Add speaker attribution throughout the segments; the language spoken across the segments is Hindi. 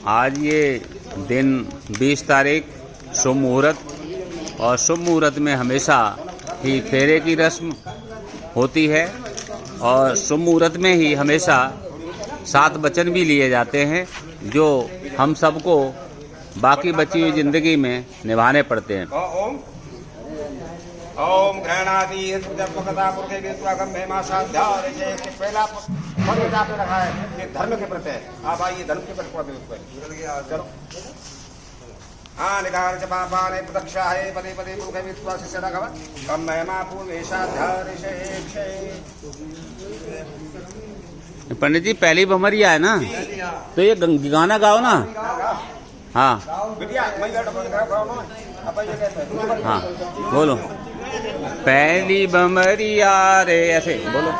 Speaker 1: आज ये दिन 20 तारीख शुभ मुहूर्त, और शुभ मुहूर्त में हमेशा ही फेरे की रस्म होती है और शुभ मुहूर्त में ही हमेशा 7 वचन भी लिए जाते हैं जो हम सबको बाकी बची हुई ज़िंदगी में निभाने पड़ते हैं।
Speaker 2: ओम घृणादि पुरखे के स्वागम महिमा साध्याय से पहला पद आपने रखा है ये धर्म के प्रति है। आप आइए धर्म के प्रति पढ़ते हुए चलो। हाँ निकार च पापाने प्रदक्षा है पदे पदे पुरखे विश्वास से सदा खबर कम महिमा पूर्व साध्याय से।
Speaker 1: पंडित जी पहली भमरिया है ना, तो ये गाना गाओ ना। हाँ हाँ बोलो, पहली भमरिया रे, ऐसे बोलो।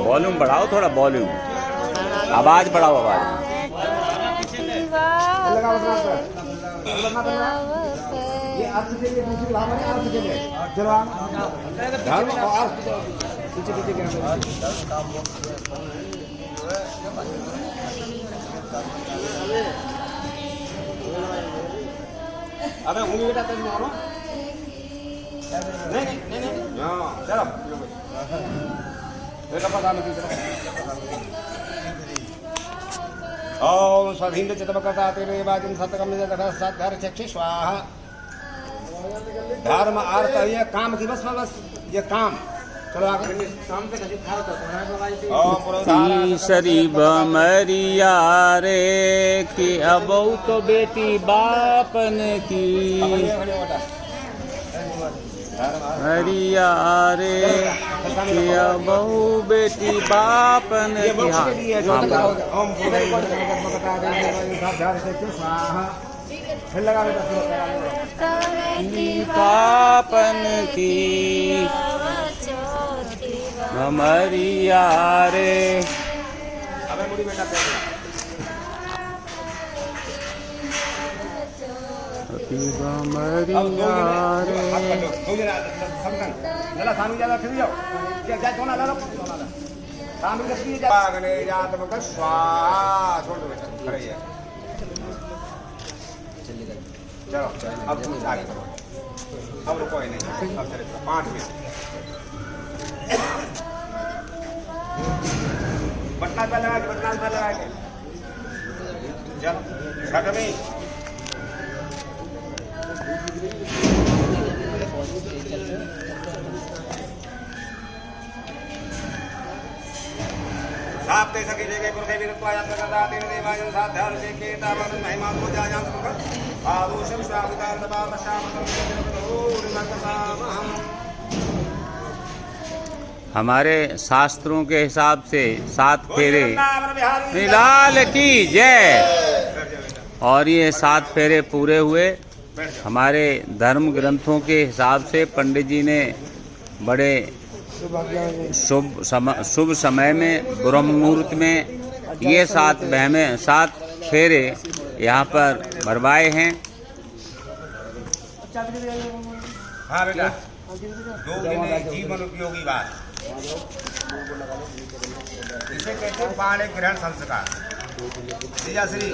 Speaker 1: वॉल्यूम बढ़ाओ, थोड़ा वॉल्यूम, आवाज बढ़ाओ, आवाज।
Speaker 2: अबे उंगली बेटा तेज मारो नहीं हां चलो बेटा पता नहीं ओम स्वाधीन चित्तवकता तेरे वाजन सतकम निज दखा साधर चक्षु स्वाहा। धर्म अर्थ ये काम की बस ये काम। चलो आगे काम से कहीं खाओ तो
Speaker 1: तीसरी भमरिया रे कि अबौ तो बेटी बापन की, हरिया रे कि अबौ बेटी बापन की। पापन की भमरिया रे।
Speaker 2: अबे मुड़ी बेटा
Speaker 1: भमरिया रे।
Speaker 2: जला सामने ज्यादा फिर जाओ क्या सोना ला लो सामने रखिए जा गने जात मकर स्वाहा। छोड़ दो बेटा खड़े है चलो अब तुम आगे करो। अब रुको ही नहीं, अब चले 5 मिनट बटना पे लगा के चलो छठवीं आप दे सके जगह पुरखे विरत्वा यात्रा करता तेरे देवाजन साध्याल से केता मन महिमा को जा जान सुख आदोषम स्वागतान दबा शाम
Speaker 1: हमारे शास्त्रों के हिसाब से 7 फेरे लाल की जय। और ये 7 फेरे पूरे हुए। हमारे धर्म ग्रंथों के हिसाब से पंडित जी ने बड़े शुभ समय में ब्रह्म मुहूर्त में ये 7 फेरे यहाँ पर भरवाए हैं।
Speaker 2: हाँ बेटा जीवन उपयोगी बात इसे कहते हैं पाणे ग्रहण संस्कार। श्री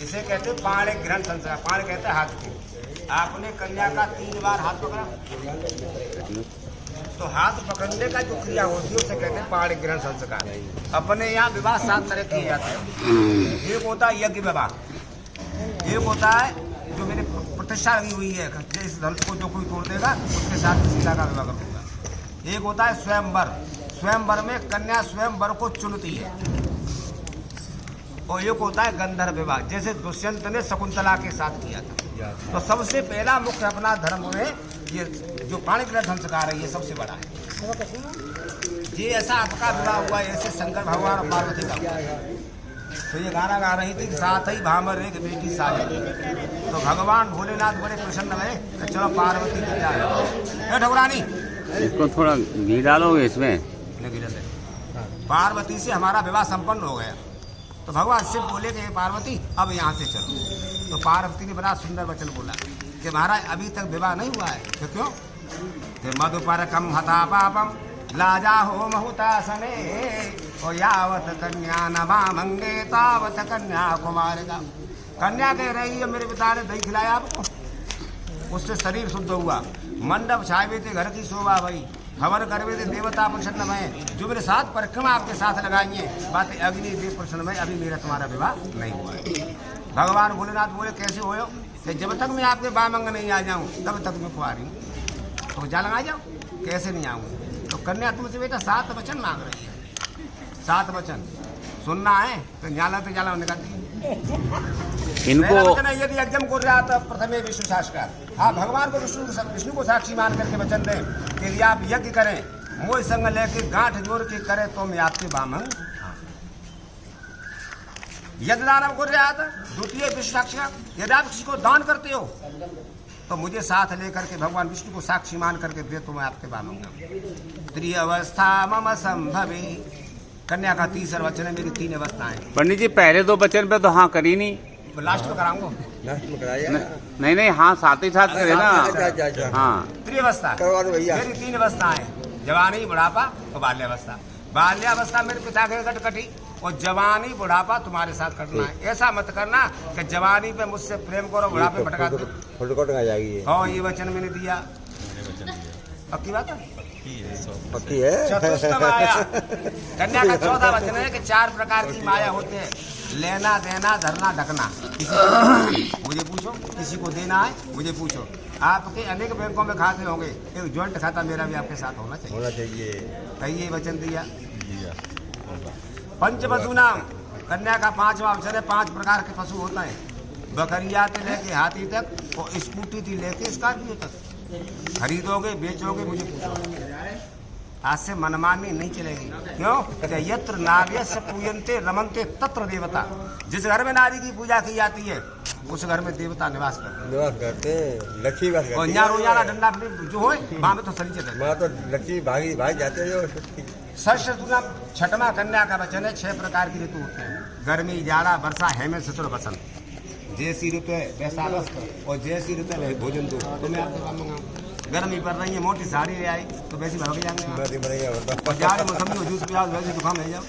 Speaker 2: इसे कहते हैं पाणे ग्रहण संस्कार। पाणे कहते हैं हाथ को। आपने कन्या का 3 बार हाथ पकड़ा तो हाथ पकड़ने का जो क्रिया होती है उसे कहते हैं पाणे ग्रहण संस्कार। अपने यहाँ विवाह 7 तरह किए जाते हैं। एक होता है यज्ञ विवाह, एक होता है जो मेरी प्रतिष्ठा लगी हुई है जिस धन को जो कोई तोड़ देगा उसके साथ सीता का विवाह कर दूंगा। एक होता है स्वयंवर। स्वयंवर में कन्या स्वयंवर को चुनती है। और एक होता है गंधर्व विवाह, जैसे दुष्यंत ने शकुंतला के साथ किया था। तो सबसे पहला मुख्य अपना धर्म में ये जो पाणी ग्रहण संस्कार है ये सबसे बड़ा है। ये ऐसा आपका विवाह हुआ ऐसे शंकर भगवान और पार्वती का हुआ। तो ये गाना गा रही थी साथ ही भामर एक बेटी साजनी। तो भगवान भोलेनाथ बड़े प्रसन्न हुए तो चलो पार्वती की जाए ठकुरानी
Speaker 1: इसको थोड़ा घी डालोगे इसमें।
Speaker 2: पार्वती से हमारा विवाह संपन्न हो गया। तो भगवान शिव बोले कि पार्वती अब यहाँ से चलो। तो पार्वती ने बड़ा सुंदर वचन बोला कि महाराज अभी तक विवाह नहीं हुआ है। तो क्यों? ते मधुपर कम हता पापम लाजा हो महुतासने और यावत कन्या नमा मंगे तावत कन्या कुमार का। कन्या कह रही है मेरे पिता ने दही खिलाया आपको, उससे शरीर शुद्ध हुआ, मंडप छाए थे घर की शोभा भई, खबर करवे थे देवता प्रसन्न में, जो मेरे साथ परिक्रमा आपके साथ लगाइए बातें अग्नि देव प्रसन्न में, अभी मेरा तुम्हारा विवाह नहीं हुआ है। भगवान भोलेनाथ बोले कैसे हो कि जब तक मैं आपके बामंग नहीं आ जाऊं तब तक मैं कुआरी हूँ, तो जा लगा जाओ, कैसे नहीं आऊँगी। तो कन्या तुमसे बेटा 7 वचन मांग रही है, 7 वचन सुनना है तो न्याला तो जाला निकालती है।
Speaker 1: इनको
Speaker 2: यदि यज्ञ को रहा तो प्रथमे विष्णु शास्कार, आप भगवान को विष्णु को साक्षी मान करके वचन दें कि यदि आप यज्ञ करें मोह संग लेके गांठ जोड़ के करें तो मैं आपके बामंग। यदि दानव को रहा था द्वितीय विष्णु साक्षात, यदि आप किसी को दान करते हो तो मुझे साथ लेकर के भगवान विष्णु को साक्षी मान करके दे तो मैं आपके बामंग। त्रि अवस्था मम संभवे, कन्या का 3 वचन है, मेरी 3 अवस्थाएं।
Speaker 1: पंडित जी पहले 2 वचन पे तो हाँ करी नहीं,
Speaker 2: लास्ट में कराऊंगा,
Speaker 3: लास्ट में कराया
Speaker 1: नहीं हाँ साथ ही साथ करे ना। हाँ
Speaker 2: त्रिअवस्था
Speaker 3: करवा दो भैया।
Speaker 2: मेरी 3 अवस्थाएं, जवानी बुढ़ापा और बाल्यावस्था। बाल्यावस्था मेरे पिता के गट कटी और जवानी बुढ़ापा तुम्हारे साथ कटना है। ऐसा मत करना कि जवानी पे मुझसे प्रेम करो बुढ़ापे भटका दो।
Speaker 3: फोटो आ जाएगी।
Speaker 2: हाँ ये वचन मैंने दिया, पक्की बात है,
Speaker 3: पक्की है।
Speaker 2: चतुष्टम माया, कन्या का 14 वचन है कि 4 प्रकार की माया होते हैं, लेना देना धरना ढकना। मुझे पूछो, किसी को देना है मुझे पूछो। आपके अनेक बैंकों में खाते होंगे, एक ज्वाइंट खाता मेरा भी आपके साथ होना चाहिए। कहिए वचन दिया। पंचपशु नाम, कन्या का 5वां वचन है 5 प्रकार के पशु होता है, बकरिया से लेके हाथी तक और स्कूटी थी लेके स्कॉर्पियो तक। खरीदोगे बेचोगे मुझे पूछो, आज से मनमानी नहीं चलेगी। क्यों? यत्र नार्यस्य पूजन्ते रमन्ते तत्र देवता। जिस घर में नारी की पूजा की जाती है उस घर में देवता निवास करते हैं,
Speaker 3: लक्ष्मी बात
Speaker 2: और यहाँ रोजाना डंडा जो हो वहाँ में तो सही चलते,
Speaker 3: वहाँ तो लक्ष्मी भाग जाते हैं।
Speaker 2: षष्ठ ऋतु 6वां कन्या का वचन है 6 प्रकार की ऋतु होते हैं, गर्मी जाड़ा वर्षा हेमंत शिशिर बसंत। जैसी ऋतु है वैसा वस्त्र और जैसी ऋतु है भोजन दो, तो मैं आपको काम मंगाऊँ। गर्मी पड़ रही है मोटी साड़ी ले आई तो वैसी भाग जाएंगे, जाड़े मौसम में जूस पिलाओ वैसे जुकाम ले जाओ।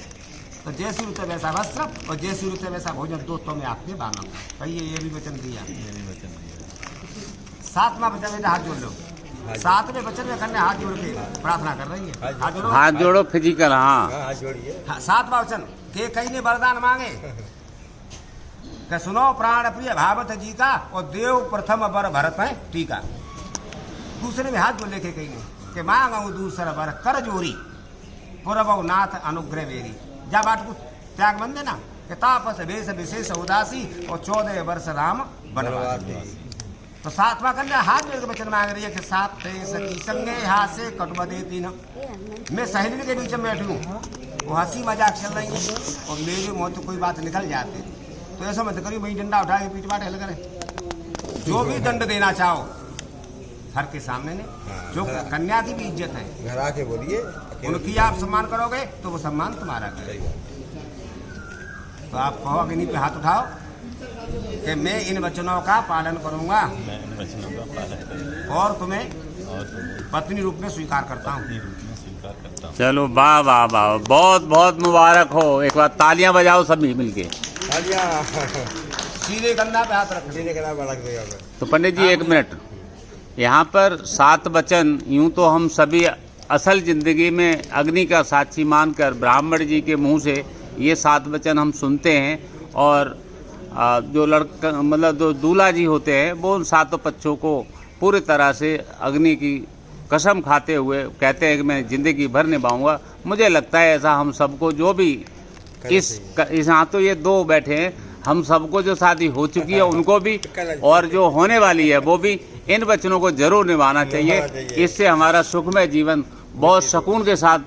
Speaker 2: तो जैसी ऋतु वैसा वस्त्र और जैसी ऋतु वैसा भोजन दो, तो मैं आपके बामंगा। कहिए ये भी वचन दिया। 7वां वचन में हाथ जोड़ लो। 7वें वचन में कन्या हाथ जोड़ के प्रार्थना कर रही है,
Speaker 1: हाथ जोड़ो फिजिकल। हाँ
Speaker 3: हाथ जोड़िए।
Speaker 2: 7वां वचन के कई ने वरदान मांगे कि सुनो प्राण प्रिय भावत जी का और देव प्रथम वर भरत है टीका। दूसरे में हाथ जोड़ लेके कही ने कि मांगू दूसरा वर कर जोरी पुरबौ नाथ अनुग्रह मेरी। जा बाट को त्याग बन देना कि तापस वेश विशेष उदासी और 14 वर्ष राम बनवास। तो 7वां कन्या हाथ जोड़ के वचन मांग रही है कि 7 सखी संगे हाथ से कटवा देती न। मैं सहेली के बीच में बैठी हूँ, वो हंसी मजाक चल रही है और मेरे मुँह तो कोई बात निकल जाती, तो ऐसा मत करिए वही डंडा उठा के पीठ पाट हिल करे। जो भी दंड देना चाहो हर के सामने ने, जो कन्या की भी इज्जत है
Speaker 3: घर आके बोलिए,
Speaker 2: उनकी आप सम्मान करोगे तो वो सम्मान तुम्हारा करेगा। तो आप कहो अग्नि पे हाथ उठाओ कि मैं इन वचनों का पालन करूंगा और तुम्हें पत्नी रूप में स्वीकार करता हूँ।
Speaker 1: चलो वाह वाह वाह, बहुत बहुत मुबारक हो। एक बार तालियां बजाओ सभी मिलके।
Speaker 2: सीधे कंधा पे हाथ रख
Speaker 3: सीधे कंधा पे रख दो।
Speaker 1: तो पंडित जी 1 मिनट, यहाँ पर 7 वचन यूं तो हम सभी असल जिंदगी में अग्नि का साक्षी मानकर ब्राह्मण जी के मुंह से ये 7 वचन हम सुनते हैं, और जो लड़का मतलब जो दूल्हा जी होते हैं वो उन 7 पक्षों को पूरी तरह से अग्नि की कसम खाते हुए कहते हैं कि मैं ज़िंदगी भर निभाऊंगा। मुझे लगता है ऐसा हम सबको, जो भी इस यहाँ तो ये 2 बैठे हैं, हम सबको जो शादी हो चुकी है उनको भी और जो होने वाली है वो भी इन वचनों को जरूर निभाना चाहिए। इससे हमारा सुखमय जीवन बहुत सुकून के साथ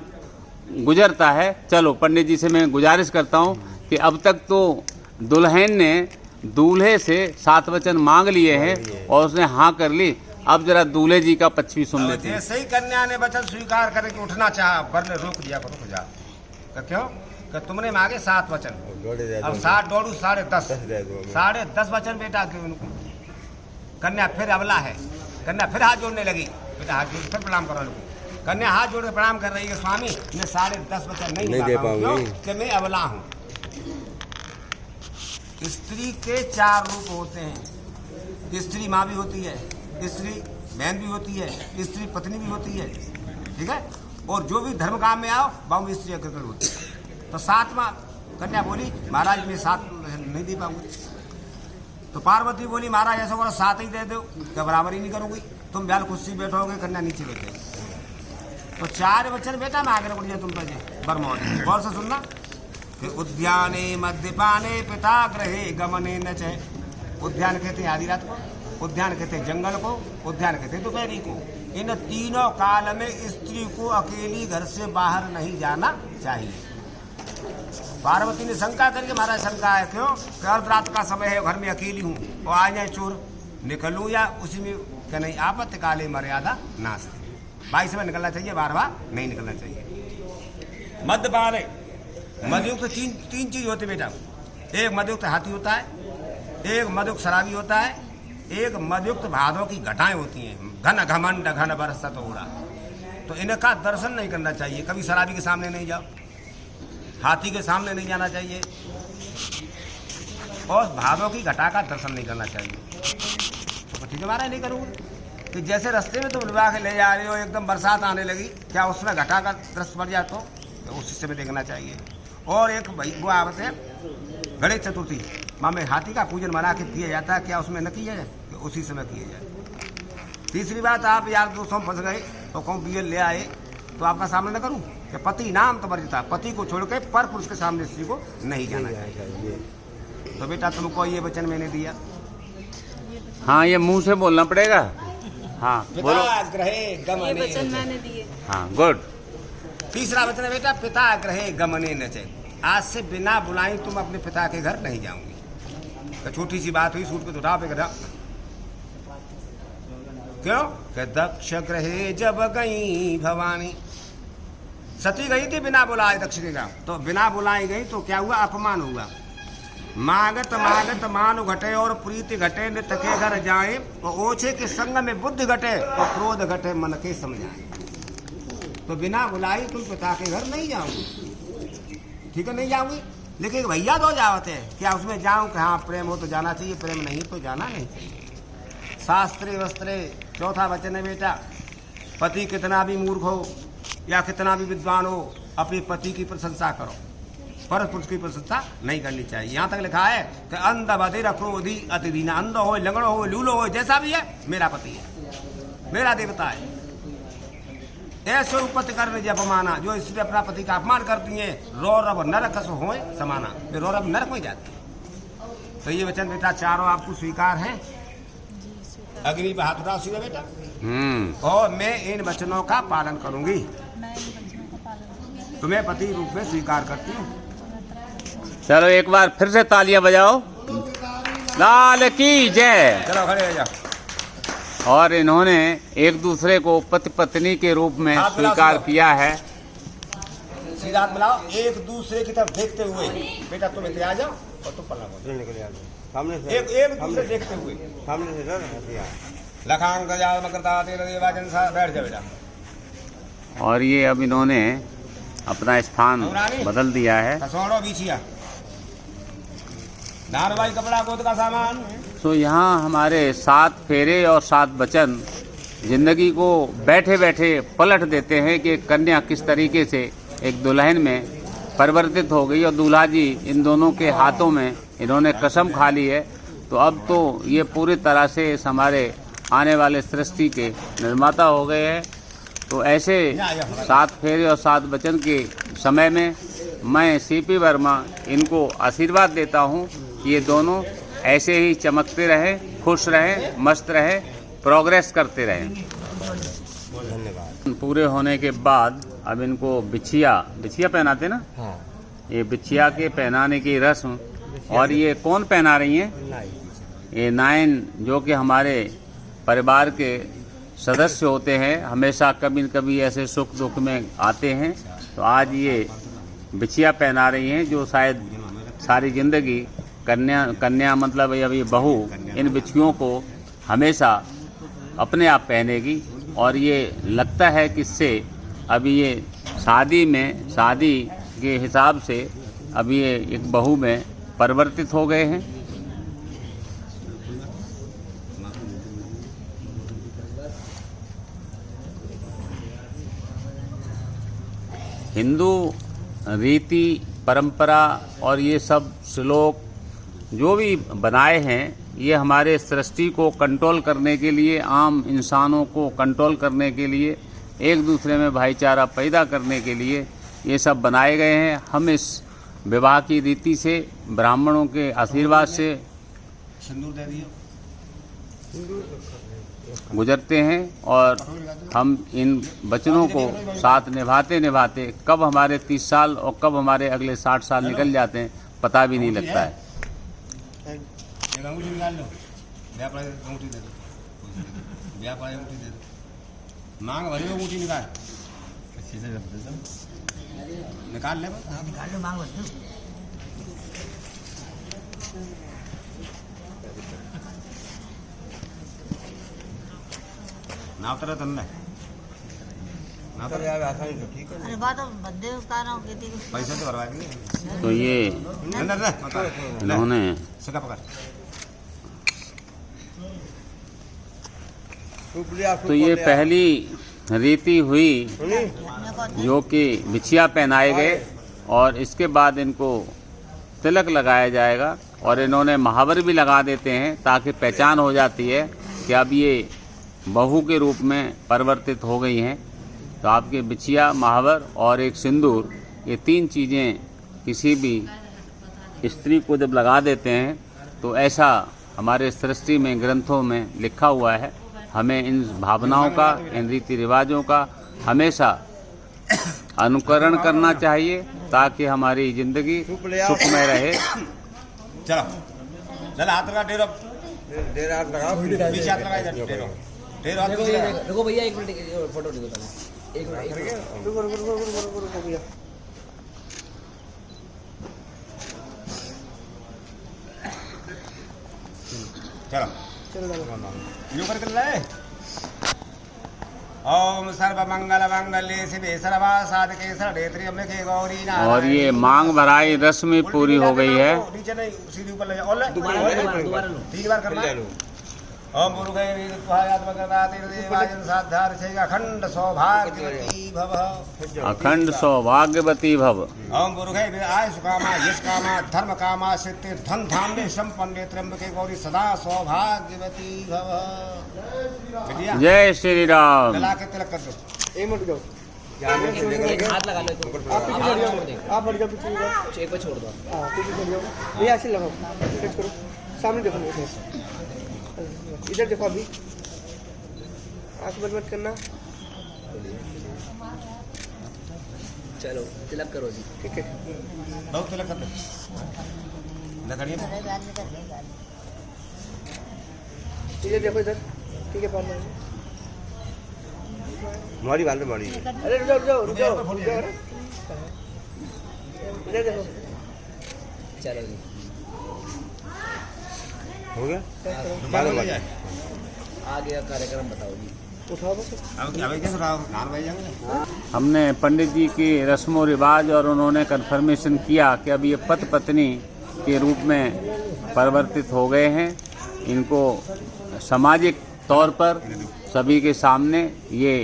Speaker 1: गुजरता है। चलो पंडित जी से मैं गुजारिश करता हूँ कि अब तक तो दुल्हन ने दूल्हे से 7 वचन मांग लिए हैं और उसने हाँ कर ली, अब जरा दूल्हे जी का पक्ष भी सुन लेते हैं।
Speaker 2: जैसे ही कन्या ने वचन स्वीकार करे कि उठना चाहा, वर ने रोक दिया, रुक जा। तो क्यों कि तुमने मांगे 7 वचन, अब 7 दौड़ू 10.5 10.5 वचन बेटा के उनको। कन्या फिर अबला है, कन्या फिर हाथ जोड़ने लगी, बेटा हाथ जोड़ फिर प्रणाम करो लोगों। कन्या हाथ जोड़ के प्रणाम कर रही है, स्वामी मैं 10.5 वचन नहीं
Speaker 3: दे पाऊंगी
Speaker 2: कि मैं अबला हूँ। स्त्री के 4 रूप होते हैं। स्त्री माँ भी होती है, स्त्री बहन भी होती है, स्त्री पत्नी भी होती है, ठीक है। और जो भी धर्म काम में आओ बाबू में स्त्री अग्रगण होती है। तो 7वां कन्या बोली महाराज मैं 7 नहीं दे पाऊंगी। तो पार्वती बोली महाराज ऐसा करो 7 ही दे दो, क्या बराबर ही नहीं करूंगी, तुम ब्याल खुद से बैठोगे, कन्या नीचे बैठे। तो 4 वचन बेटा मैं आगे रख दिया तुम पे बरमौर गौर से सुनना। उद्याने मध्यपाने पिता ग्रहे गमने न चे। उद्यान कहते हैं आधी रात को, उद्यान कहते हैं जंगल को, उद्यान कहते हैं दोपहरी को। इन तीनों काल में स्त्री को अकेली घर से बाहर नहीं जाना चाहिए। पार्वती ने शंका करके महाराज शंका है क्यों, अर्ध रात का समय है, घर में अकेली हूँ और आ जाए चोर, निकलूँ या उसी में क्या नहीं। आपत्ति काले मर्यादा नास्ति। 22 में निकलना चाहिए, बार नहीं निकलना चाहिए। मध्यपाने मदयुक्त 3 चीज होती बेटा। एक मदयुक्त हाथी होता है, एक मदयुक्त शराबी होता है, एक मदयुक्त भादों की घटाएं होती हैं। घन घमंड घन बरसत ओढ़ा। तो इनका दर्शन नहीं करना चाहिए। कभी शराबी के सामने नहीं जाओ, हाथी के सामने नहीं जाना चाहिए, और भादों की घटा का दर्शन नहीं करना चाहिए। तो ठीक है महाराज नहीं करूँगा। कि जैसे रास्ते में तुम लुआ के ले जा रहे हो, एकदम बरसात आने लगी, क्या उसमें घटा का दृश्य पड़ जाए तो उस हिस्से में देखना चाहिए। और एक भाई वो आवत है गणेश चतुर्थी माँ में हाथी का पूजन बना के किया जाता है, क्या उसमें न किया जाए कि उसी समय किया जाए। तीसरी बात, आप यार दोस्तों फंस गए तो कौन बियल ले आए तो आपका सामने न करूँ कि पति नाम तो वर्जिता, पति को छोड़ के पर पुरुष के सामने स्त्री को नहीं जाना चाहिए। तो बेटा तुमको ये वचन मैंने दिया।
Speaker 1: हाँ ये मुंह से बोलना पड़ेगा। हाँ बोलो।
Speaker 2: ग्रहे गमने
Speaker 4: वचन मैंने दिए।
Speaker 1: हाँ गुड।
Speaker 2: तीसरा वचन है बेटा पिता ग्रहे गमने न चाहिए। आज से बिना बुलाई तुम अपने पिता के घर नहीं जाऊंगी। तो छोटी सी बात हुई, सूट पे उठा पे गधा। क्यों कि दक्ष ग्रहे जब गई भवानी, सती गई थी बिना बुलाए दक्ष के गाँव, तो बिना बुलाई गई तो क्या हुआ, अपमान हुआ। मागत मागत मान घटे और प्रीति घटे, नित के घर जाए और ओछे के संग में बुद्धि घटे और क्रोध घटे मन के समझाए। तो बिना बुलाई तुम पिता के घर नहीं जाओगे, ठीक है नहीं जाऊंगी। लेकिन भैया दो जावत है, क्या उसमें जाऊं कि हाँ प्रेम हो तो जाना चाहिए, प्रेम नहीं तो जाना नहीं चाहिए। शास्त्रे वस्त्रे चौथा वचन है बेटा, पति कितना भी मूर्ख हो या कितना भी विद्वान हो, अपने पति की प्रशंसा करो, पर पुरुष की प्रशंसा नहीं करनी चाहिए। यहाँ तक लिखा है कि अंध बधिर क्रोधी अति दीना, अंध हो लंगड़ो हो लूलो हो जैसा भी है मेरा पति है, मेरा देवता है। ऐसे उपति करने जब अपमाना, जो इसलिए अपना पति का अपमान करती हैं, रौरव नरक हो समाना, रौरव नरक में जाती है। तो ये वचन बेटा चारों आपको स्वीकार हैं। अग्नि पे हाथ उठाओ सीधे बेटा। और मैं इन वचनों का पालन करूंगी।
Speaker 4: मैं इन वचनों का पालन करूंगी।
Speaker 2: तुम्हें पति रूप में स्वीकार करती हूँ।
Speaker 1: चलो एक बार फिर से तालियां बजाओ। लाल की जय।
Speaker 2: चलो खड़े हो जाओ।
Speaker 1: और इन्होंने एक दूसरे को पति पत्नी के रूप में
Speaker 2: हाथ मिलाओ,
Speaker 1: स्वीकार
Speaker 2: सीधा।
Speaker 1: किया है।
Speaker 2: सीधा हाथ मिलाओ, एक दूसरे की तरफ देखते हुए। बेटा तुम इधर आ जाओ और तुम पल्ला बोलो।
Speaker 3: निकल जाओ सामने से,
Speaker 2: एक दूसरे देखते हुए।
Speaker 3: सामने से सर हथिया
Speaker 2: लखांग गजा मकरता तेरा देवाजन सा बैठ जाओ बेटा।
Speaker 1: और ये अब इन्होंने अपना स्थान बदल दिया है।
Speaker 2: खसोड़ो बिछिया, धारवाई कपड़ा गोद का सामान।
Speaker 1: तो यहाँ हमारे 7 फेरे और 7 वचन जिंदगी को बैठे बैठे पलट देते हैं कि कन्या किस तरीके से एक दुल्हन में परिवर्तित हो गई और दूल्हा जी इन दोनों के हाथों में इन्होंने कसम खा ली है। तो अब तो ये पूरी तरह से इस हमारे आने वाले सृष्टि के निर्माता हो गए हैं। तो ऐसे 7 फेरे और 7 वचन के समय में मैं सीपी वर्मा इनको आशीर्वाद देता हूँ कि ये दोनों ऐसे ही चमकते रहे, खुश रहे, मस्त रहे, प्रोग्रेस करते रहे।
Speaker 3: धन्यवाद।
Speaker 1: पूरे होने के बाद अब इनको बिछिया पहनाते ना,
Speaker 3: हाँ
Speaker 1: ये बिछिया के पहनाने की रस्म। और ये कौन पहना रही हैं? ये नायन जो कि हमारे परिवार के सदस्य होते हैं, हमेशा कभी न कभी ऐसे सुख दुख में आते हैं। तो आज ये बिछिया पहना रही हैं, जो शायद सारी जिंदगी कन्या मतलब अभी बहू इन बिछियों को हमेशा अपने आप पहनेगी। और ये लगता है कि इससे अभी ये शादी के हिसाब से अभी ये एक बहू में परिवर्तित हो गए हैं। हिंदू रीति परंपरा और ये सब श्लोक जो भी बनाए हैं, ये हमारे सृष्टि को कंट्रोल करने के लिए, आम इंसानों को कंट्रोल करने के लिए, एक दूसरे में भाईचारा पैदा करने के लिए ये सब बनाए गए हैं। हम इस विवाह की रीति से, ब्राह्मणों के आशीर्वाद से
Speaker 2: सिंदूर दे दिए
Speaker 1: गुजरते हैं और हम इन वचनों को साथ निभाते निभाते कब हमारे 30 साल और कब हमारे अगले 60 साल निकल जाते हैं पता भी नहीं लगता है।
Speaker 2: एक अंगूठी निकाल लो, ब्याह पड़े अंगूठी दे दो, ब्याह पड़े अंगूठी दे दो, मांग भरी हो अंगूठी निकाल, निकाल ले, निकाल लो मांग भरी। नाव तरह तन्ने
Speaker 3: यार आसानी से ठीक है।
Speaker 4: अरे बात अब बद्दे उतारा हो गई थी
Speaker 2: पैसे तो भरवा दिए।
Speaker 1: तो ये इन्होंने
Speaker 2: सका पकड़।
Speaker 1: तो ये पहली रीति हुई जो कि बिछिया पहनाए गए और इसके बाद इनको तिलक लगाया जाएगा और इन्होंने महावर भी लगा देते हैं ताकि पहचान हो जाती है कि अब ये बहू के रूप में परिवर्तित हो गई हैं। तो आपके बिछिया, महावर और एक सिंदूर, ये 3 चीज़ें किसी भी स्त्री को जब लगा देते हैं तो ऐसा हमारे सृष्टि में, ग्रंथों में लिखा हुआ है। हमें इन भावनाओं का, इन रीति रिवाजों का हमेशा अनुकरण करना चाहिए ताकि हमारी जिंदगी सुखमय रहे।
Speaker 2: चलो चल हाथ लगा, डेरो
Speaker 3: हाथ लगाओ,
Speaker 2: बीच हाथ लगा इधर, डेरो डेरो हाथ पीछे लगा।
Speaker 5: रुको भैया, एक मिनट फोटो ले दो पहले। एक मिनट
Speaker 3: रुको भैया।
Speaker 2: चलो यूं करके ले। ओम सर्वमंगल मंगल्ये शिवे सर्वासाधके शरणे त्र्यंबके गौरी नारायणी।
Speaker 1: और ये मांग भराई रस्म पूरी हो गई है।
Speaker 2: नीचे नहीं, सीधे ऊपर ले जाओ। और ले
Speaker 5: दोबारा लो।
Speaker 2: 3 बार करना है। ओम मुरुगे अखंड सौभाग्यवती भव।
Speaker 1: अखंड सौभाग्यवती भव।
Speaker 2: ओम मुरुगे आयुष कामा यश कामा धर्म कामा सिद्धि धन धान्य संपन्ने त्र्यंबके गौरी सदा सौभाग्यवती भव।
Speaker 1: जय श्री राम।
Speaker 2: लगा के तिलक कर दो।
Speaker 3: 1 मिनट जाओ।
Speaker 5: हाथ लगा लो।
Speaker 3: आप बढ़ जाओ, पीछे जाओ,
Speaker 5: एक बार छोड़ दो।
Speaker 3: हाँ पीछे चले जाओ भैया, ऐसे लगाओ, टच करो, सामने देखो, इधर देखो, अभी आंख बंद मत करना।
Speaker 5: चलो तिलक करो जी।
Speaker 3: ठीक है,
Speaker 2: बहुत तिलक कर दो। लकड़ियाँ
Speaker 3: इधर देखो, इधर ठीक है, पार मारी बाल में मारी। अरे रुक जाओ, रुक जाओ, रुक जाओ, रुक जाओ, इधर देखो।
Speaker 5: चलो जी,
Speaker 3: हो गया।
Speaker 5: आगे का कार्यक्रम बताओ जी।
Speaker 3: उठाओ बस।
Speaker 2: अब क्या भाई, कैसे नान भाई जाएंगे।
Speaker 1: हमने पंडित जी की रस्म व रिवाज और उन्होंने कन्फर्मेशन किया कि अब ये पति पत्नी के रूप में परिवर्तित हो गए हैं। इनको सामाजिक तौर पर सभी के सामने ये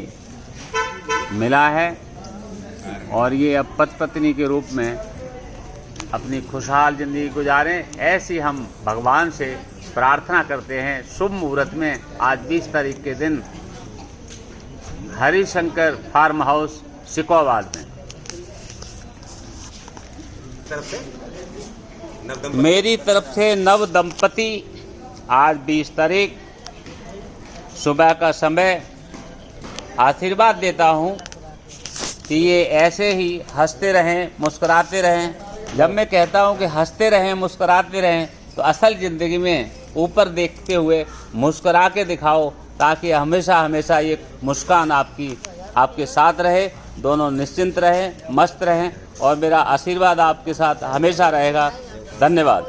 Speaker 1: मिला है और ये अब पति पत्नी के रूप में अपनी खुशहाल ज़िंदगी गुजारें, ऐसी हम भगवान से प्रार्थना करते हैं। शुभ मुहूर्त में आज 20 तारीख के दिन हरिशंकर फार्म हाउस सिकोवाद में मेरी तरफ से नव दंपति आज 20 तारीख सुबह का समय आशीर्वाद देता हूँ कि ये ऐसे ही हंसते रहें, मुस्कुराते रहें। जब मैं कहता हूँ कि हंसते रहें, मुस्कुराते रहें, तो असल ज़िंदगी में ऊपर देखते हुए मुस्कुरा के दिखाओ ताकि हमेशा हमेशा ये मुस्कान आपके साथ रहे। दोनों निश्चिंत रहें, मस्त रहें और मेरा आशीर्वाद आपके साथ हमेशा रहेगा। धन्यवाद।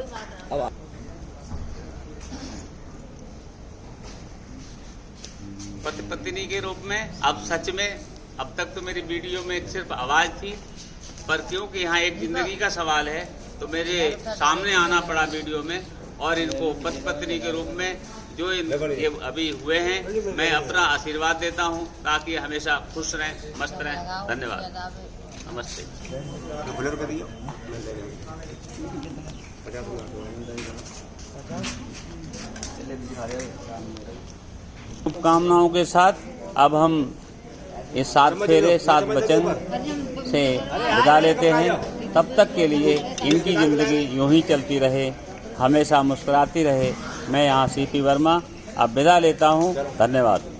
Speaker 1: पति पत्नी के रूप में। अब सच में, अब तक तो मेरी वीडियो में सिर्फ आवाज़ थी, पर क्योंकि यहाँ एक जिंदगी का सवाल है तो मेरे सामने आना पड़ा वीडियो में, और इनको पति पत्नी के रूप में जो ये अभी हुए हैं, मैं अपना आशीर्वाद देता हूँ ताकि हमेशा खुश रहें, मस्त रहें। धन्यवाद, नमस्ते। शुभकामनाओं के साथ अब हम ये 7 फेरे 7 वचन से विदा लेते हैं। तब तक के लिए इनकी ज़िंदगी यूं ही चलती रहे, हमेशा मुस्कुराती रहे। मैं यहाँ सीपी वर्मा अब विदा लेता हूँ। धन्यवाद।